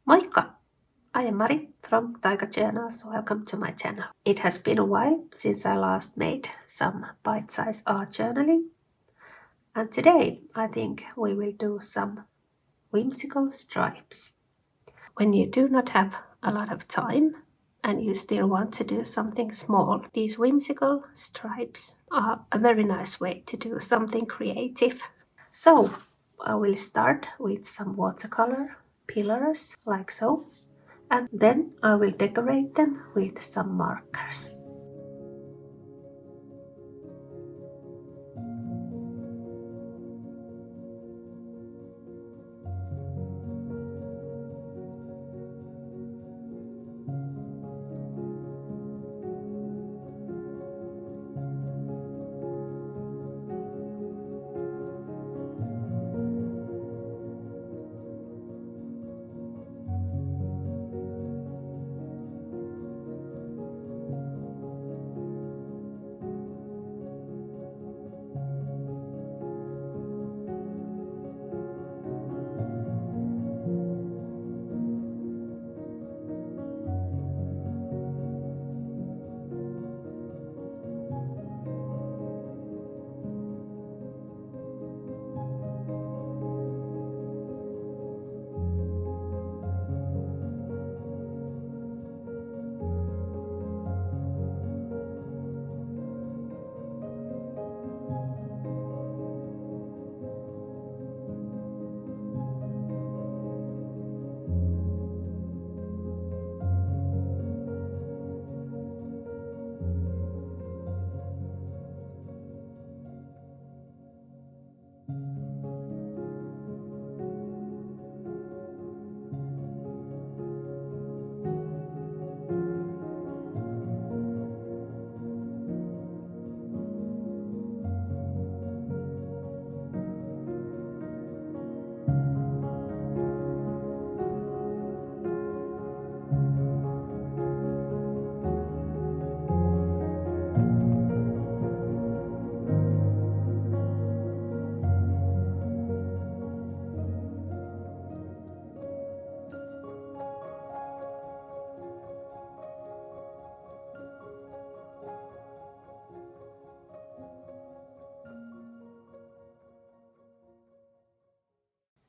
Moikka! I am Mari from Taika Journals. Welcome to my channel. It has been a while since I last made some bite-size art journaling. And today I think we will do some whimsical stripes. When you do not have a lot of time and you still want to do something small, these whimsical stripes are a very nice way to do something creative. So I will start with some watercolor pillars like so, and then I will decorate them with some markers.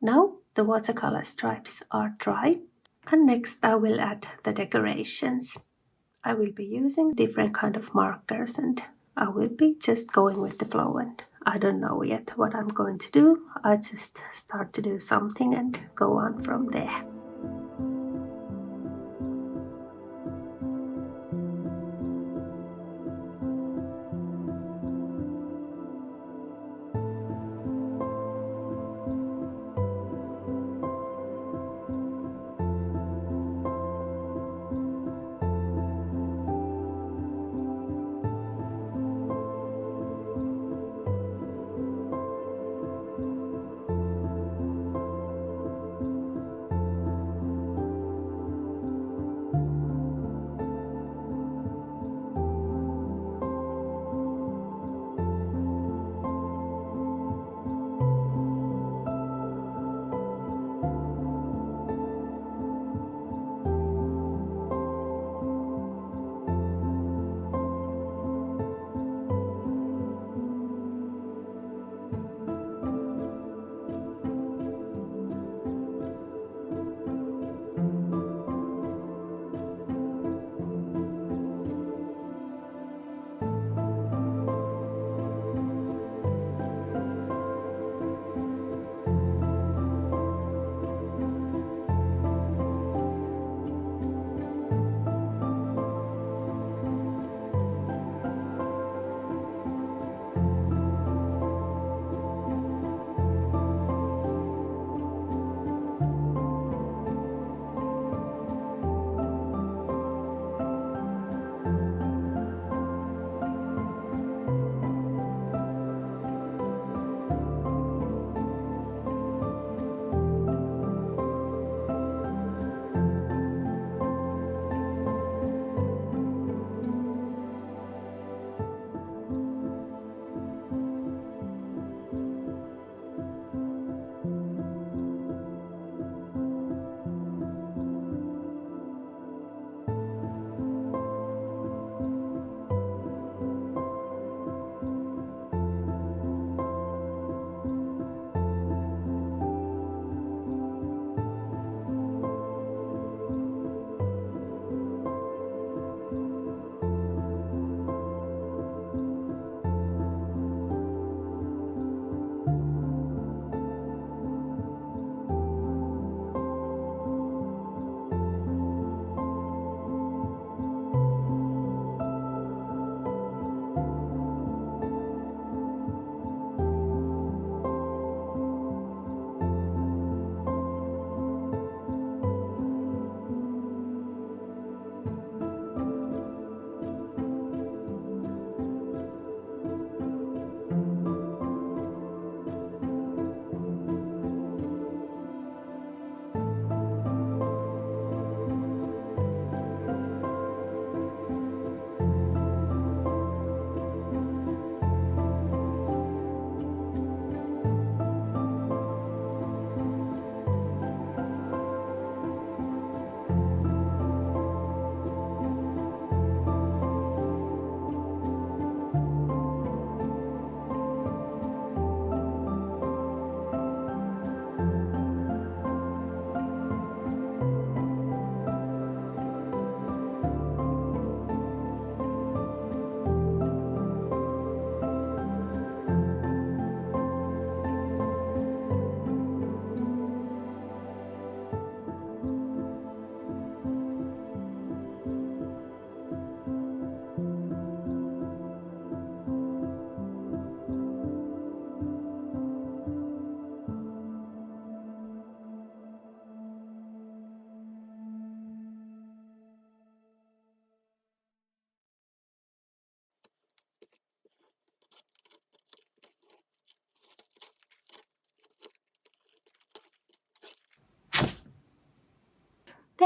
Now the watercolor stripes are dry, and next I will add the decorations. I will be using different kind of markers, and I will be just going with the flow, and I don't know yet what I'm going to do. I just start to do something and go on from there.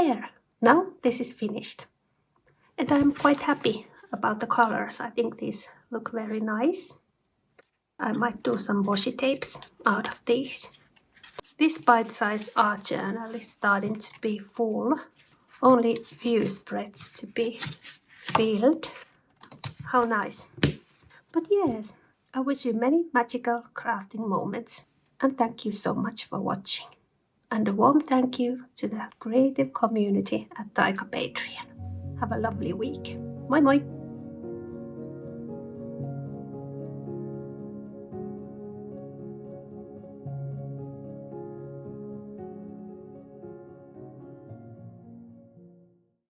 there, now this is finished. And I'm quite happy about the colors. I think these look very nice. I might do some washi tapes out of these. This bite-size art journal is starting to be full. Only few spreads to be filled. How nice. But yes, I wish you many magical crafting moments. And thank you so much for watching. And a warm thank you to the creative community at Taika Patreon. Have a lovely week. Moi moi!